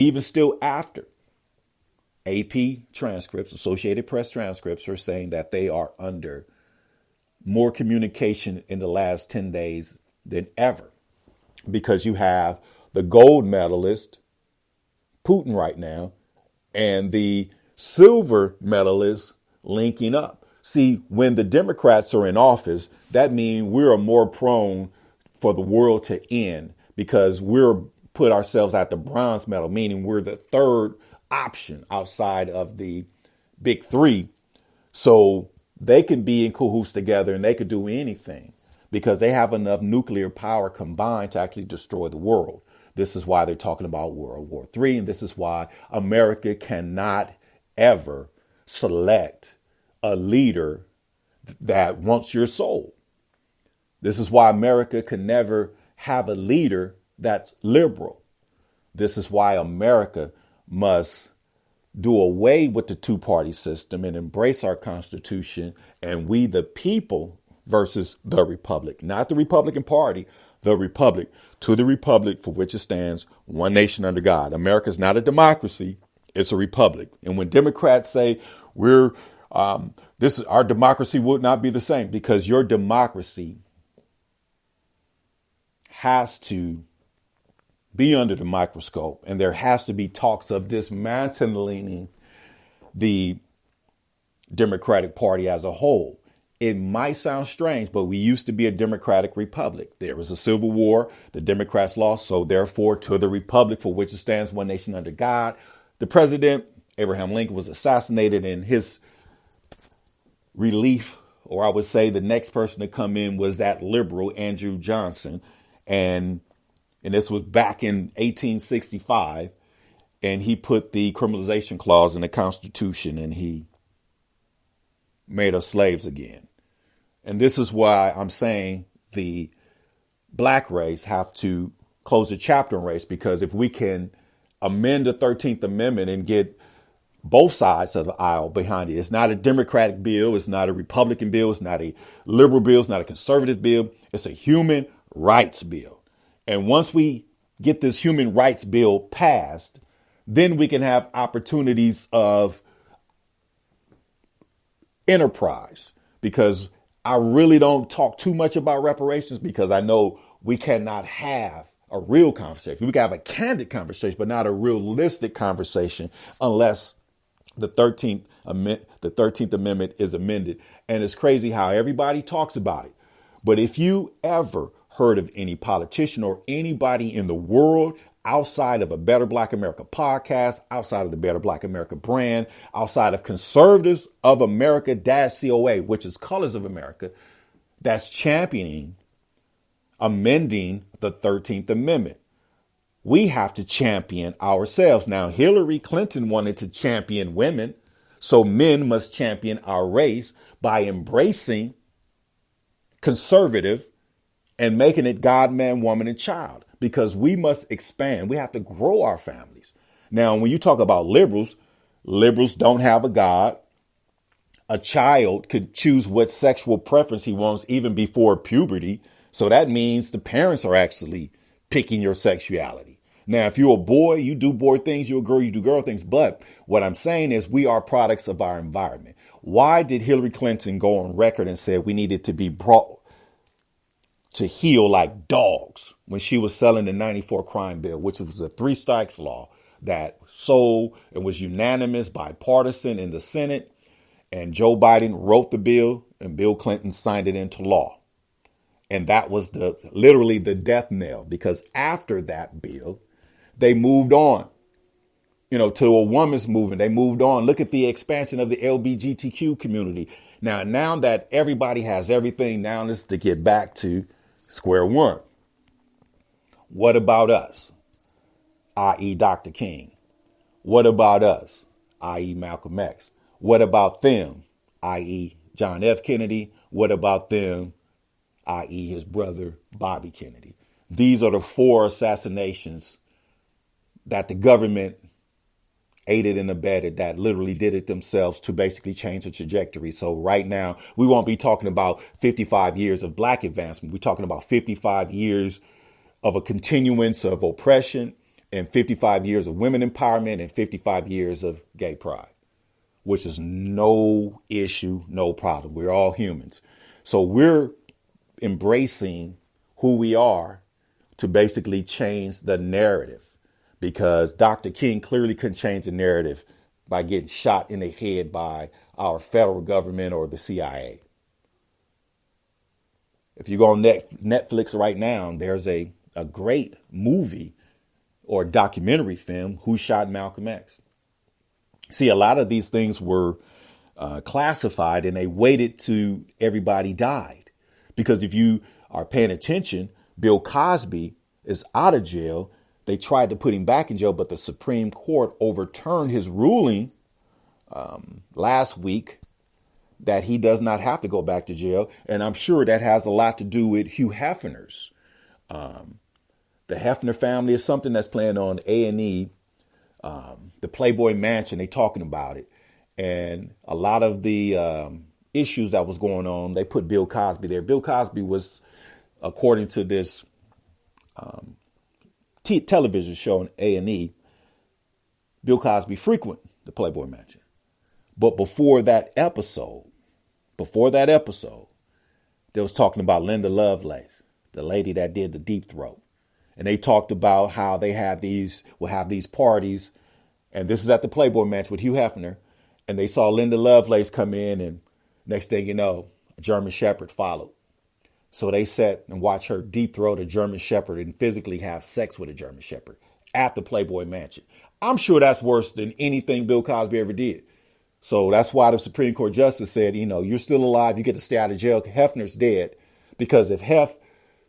Even still after AP transcripts, Associated Press transcripts are saying that they are under more communication in the last 10 days than ever, because you have the gold medalist, Putin right now, and the silver medalist linking up. See, when the Democrats are in office, that means we're more prone for the world to end, because we're put ourselves at the bronze medal, meaning we're the third option outside of the big three. So they can be in cahoots together and they could do anything because they have enough nuclear power combined to actually destroy the world. This is why they're talking about World War III. And this is why America cannot ever select a leader that wants your soul. This is why America can never have a leader that's liberal. This is why America must do away with the two-party system and embrace our Constitution, and we the people versus the Republic, not the Republican Party, the Republic, to the Republic for which it stands, one nation under God. America is not a democracy, it's a republic. And when Democrats say our democracy would not be the same, because your democracy has to be under the microscope, and there has to be talks of dismantling the Democratic Party as a whole. It might sound strange, but we used to be a democratic republic. There was a civil war. The Democrats lost. So therefore, to the republic for which it stands, one nation under God. The president, Abraham Lincoln, was assassinated, and his relief, or I would say the next person to come in, was that liberal Andrew Johnson. And this was back in 1865. And he put the criminalization clause in the Constitution, and he made us slaves again. And this is why I'm saying the black race have to close the chapter on race, because if we can amend the 13th Amendment and get both sides of the aisle behind it, it's not a Democratic bill, it's not a Republican bill, it's not a liberal bill, it's not a conservative bill, it's a human rights bill. And once we get this human rights bill passed, then we can have opportunities of enterprise, because I really don't talk too much about reparations, because I know we cannot have a real conversation. We can have a candid conversation, but not a realistic conversation unless the 13th Amendment is amended. And it's crazy how everybody talks about it. But if you ever heard of any politician or anybody in the world outside of a Better Black America podcast, outside of the Better Black America brand, outside of Conservatives of America -COA, which is Colors of America, that's championing amending the 13th Amendment, we have to champion ourselves. Now, Hillary Clinton wanted to champion women, so men must champion our race by embracing conservative and making it God, man, woman, and child, because we must expand. We have to grow our families. Now, when you talk about liberals, liberals don't have a God. A child could choose what sexual preference he wants even before puberty. So that means the parents are actually picking your sexuality. Now, if you're a boy, you do boy things. You're a girl, you do girl things. But what I'm saying is we are products of our environment. Why did Hillary Clinton go on record and say we needed to be brought to heel like dogs when she was selling the 94 crime bill, which was a 3 strikes law that sold and was unanimous, bipartisan in the Senate? And Joe Biden wrote the bill and Bill Clinton signed it into law. And that was literally the death knell, because after that bill, they moved on, to a woman's movement. They moved on. Look at the expansion of the LGBTQ community. Now that everybody has everything, now it's to get back to square one. What about us, i.e. Dr. King? What about us, i.e. Malcolm X? What about them, i.e. John F. Kennedy? What about them, i.e. his brother, Bobby Kennedy? These are the 4 assassinations that the government aided and abetted, that literally did it themselves to basically change the trajectory. So right now, we won't be talking about 55 years of black advancement. We're talking about 55 years of a continuance of oppression and 55 years of women empowerment and 55 years of gay pride, which is no issue, no problem. We're all humans. So we're embracing who we are to basically change the narrative, because Dr. King clearly couldn't change the narrative by getting shot in the head by our federal government or the CIA. If you go on Netflix right now, there's a great movie or documentary film, Who Shot Malcolm X. See, a lot of these things were classified and they waited till everybody died. Because if you are paying attention, Bill Cosby is out of jail. They tried to put him back in jail, but the Supreme Court overturned his ruling last week that he does not have to go back to jail. And I'm sure that has a lot to do with Hugh Hefner's. The Hefner family is something that's playing on A&E, the Playboy Mansion. They talking about it. And a lot of the issues that was going on, they put Bill Cosby there. Bill Cosby was, according to this television show on A&E, Bill Cosby frequent the Playboy Mansion. But before that episode, they was talking about Linda Lovelace, the lady that did the Deep Throat. And they talked about how they will have these parties. And this is at the Playboy Mansion with Hugh Hefner. And they saw Linda Lovelace come in, and next thing you know, a German Shepherd followed. So they sat and watched her deep throat a German Shepherd and physically have sex with a German Shepherd at the Playboy Mansion. I'm sure that's worse than anything Bill Cosby ever did. So that's why the Supreme Court justice said, you're still alive. You get to stay out of jail. Hefner's dead. Because if Hugh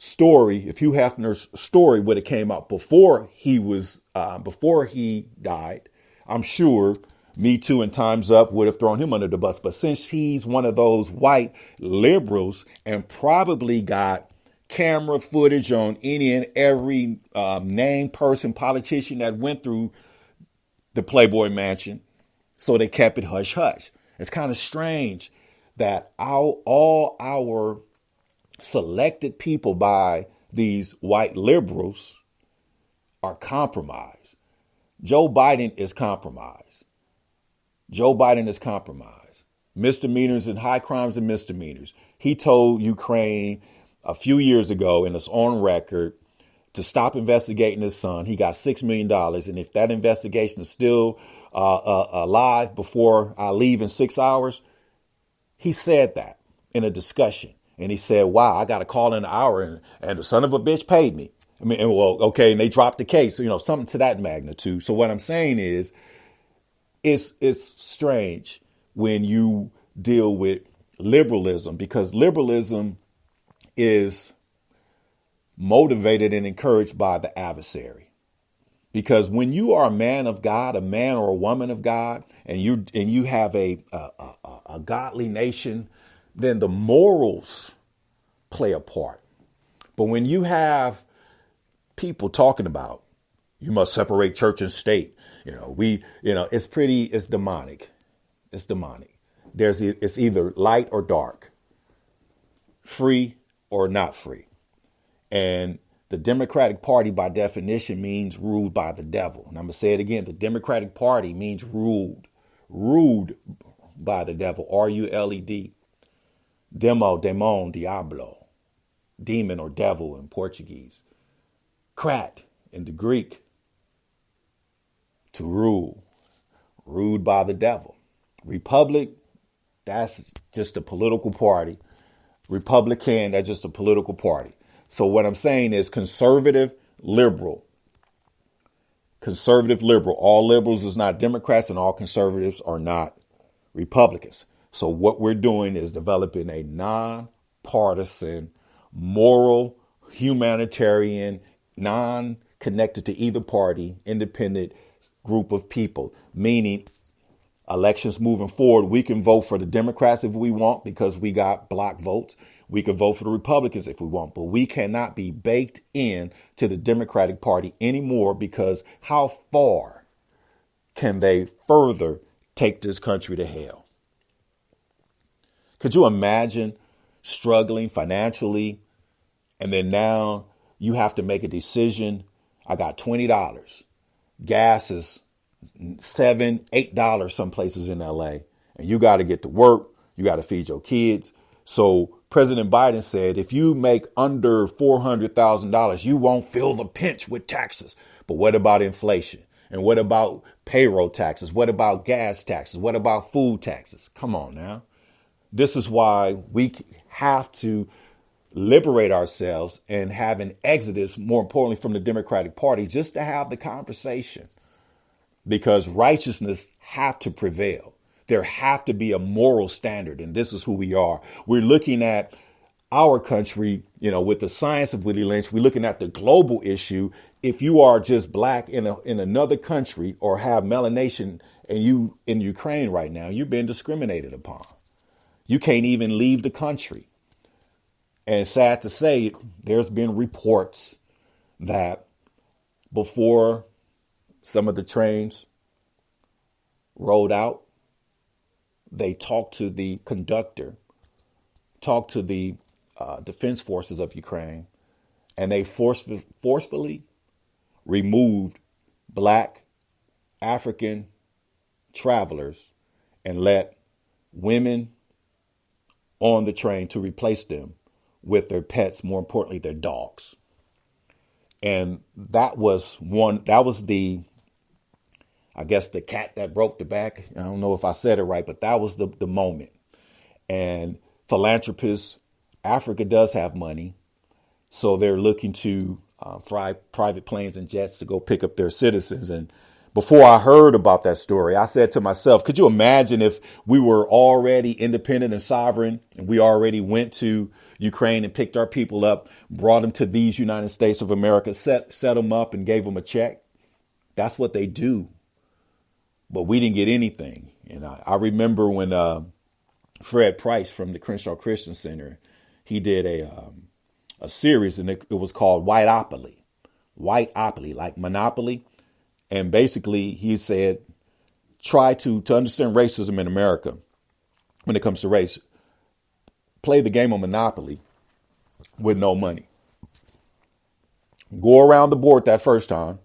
Hefner's story would have came out before he died, I'm sure Me Too and Time's Up would have thrown him under the bus. But since he's one of those white liberals and probably got camera footage on any and every named person, politician that went through the Playboy Mansion, so they kept it hush hush. It's kind of strange that all our selected people by these white liberals are compromised. Joe Biden is compromised. Misdemeanors and high crimes and misdemeanors. He told Ukraine a few years ago, and it's on record, to stop investigating his son. He got $6 million. And if that investigation is still alive before I leave in 6 hours, he said that in a discussion. And he said, wow, I got a call in an hour and the son of a bitch paid me. I mean, well, okay. And they dropped the case, something to that magnitude. So what I'm saying is, it's strange when you deal with liberalism, because liberalism is motivated and encouraged by the adversary. Because when you are a man of God, a man or a woman of God, and you have a godly nation, then the morals play a part. But when you have people talking about you must separate church and state, it's demonic. It's demonic. It's either light or dark, free or not free. And the Democratic Party, by definition, means ruled by the devil. And I'm going to say it again. The Democratic Party means ruled by the devil. RULED. Demo, demon, diablo. Demon or devil in Portuguese. Krat in the Greek. To rule. Ruled by the devil. Republic, that's just a political party. Republican, that's just a political party. So what I'm saying is conservative, liberal. Conservative, liberal. All liberals is not Democrats and all conservatives are not Republicans. So what we're doing is developing a nonpartisan, moral, humanitarian, non-connected to either party, independent group of people, meaning elections moving forward, we can vote for the Democrats if we want because we got block votes. We can vote for the Republicans if we want, but we cannot be baked in to the Democratic Party anymore, because how far can they further take this country to hell? Could you imagine struggling financially and then now you have to make a decision? I got $20. gas is $7, $8 some places in LA, and you got to get to work. You got to feed your kids. So President Biden said, if you make under $400,000, you won't feel the pinch with taxes. But what about inflation? And what about payroll taxes? What about gas taxes? What about food taxes? Come on now. This is why we have to liberate ourselves and have an exodus, more importantly, from the Democratic Party, just to have the conversation, because righteousness have to prevail. There have to be a moral standard. And this is who we are. We're looking at our country, with the science of Willie Lynch. We're looking at the global issue. If you are just black in another country or have melanation and you in Ukraine right now, you're being discriminated upon. You can't even leave the country. And sad to say, there's been reports that before some of the trains rolled out, they talked to the conductor, talked to the defense forces of Ukraine, and they forcefully removed black African travelers and let women on the train to replace them with their pets, more importantly, their dogs. And that was the cat that broke the back. I don't know if I said it right, but that was the moment. And philanthropists, Africa does have money, so they're looking to fly private planes and jets to go pick up their citizens. And before I heard about that story, I said to myself, could you imagine if we were already independent and sovereign and we already went to Ukraine and picked our people up, brought them to these United States of America, set them up and gave them a check? That's what they do. But we didn't get anything. And I remember when Fred Price from the Crenshaw Christian Center, he did a series, and it was called Whiteopoly, like Monopoly. And basically he said, try to understand racism in America when it comes to race. Play the game of Monopoly with no money. Go around the board that first time,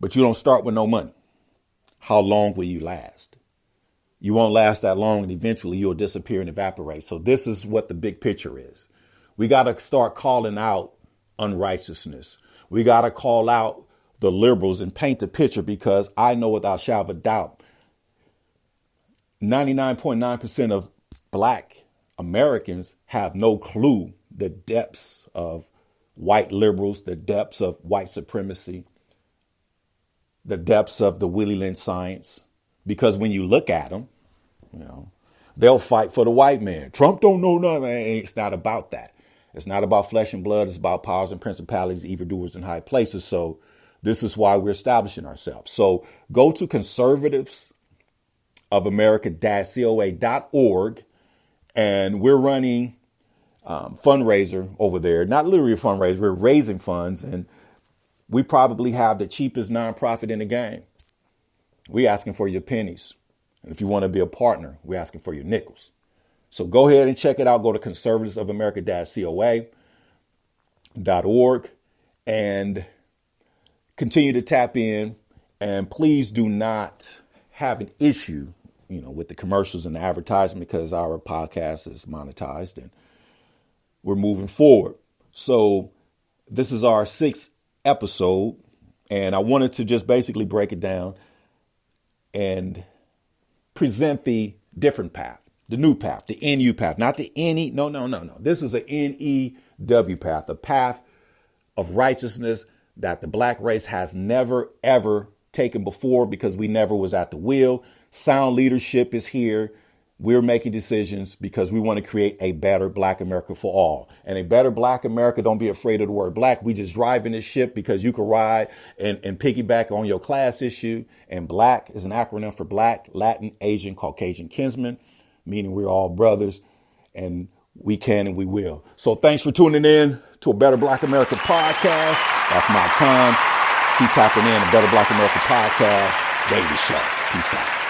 but you don't start with no money. How long will you last? You won't last that long, and eventually you'll disappear and evaporate. So this is what the big picture is. We got to start calling out unrighteousness. We got to call out the liberals and paint the picture, because I know without shadow of a doubt, 99.9% of black Americans have no clue the depths of white liberals, the depths of white supremacy, the depths of the Willie Lynch science. Because when you look at them, they'll fight for the white man. Trump don't know nothing. It's not about that. It's not about flesh and blood. It's about powers and principalities, evildoers in high places. So this is why we're establishing ourselves. So go to conservativesofamerica-coa.org, and we're running fundraiser over there. Not literally a fundraiser. We're raising funds, and we probably have the cheapest nonprofit in the game. We're asking for your pennies. And if you want to be a partner, we're asking for your nickels. So go ahead and check it out. Go to conservativesofamerica-coa.org and continue to tap in. And please do not have an issue, with the commercials and the advertisement, because our podcast is monetized and we're moving forward. So this is our 6th episode, and I wanted to just basically break it down and present the different path, the new path, the NU path, not the NE. No. This is a NEW path, a path of righteousness that the black race has never, ever taken before, because we never was at the wheel. Sound leadership is here. We're making decisions because we want to create a better black America for all. And a better black America, don't be afraid of the word black. We just driving this ship because you can ride and piggyback on your class issue. And black is an acronym for Black, Latin, Asian, Caucasian kinsmen, meaning we're all brothers, and we can and we will. So thanks for tuning in to a Better Black America podcast. That's my time. Keep tapping in. A Better Black America podcast. Daily Show. Peace out.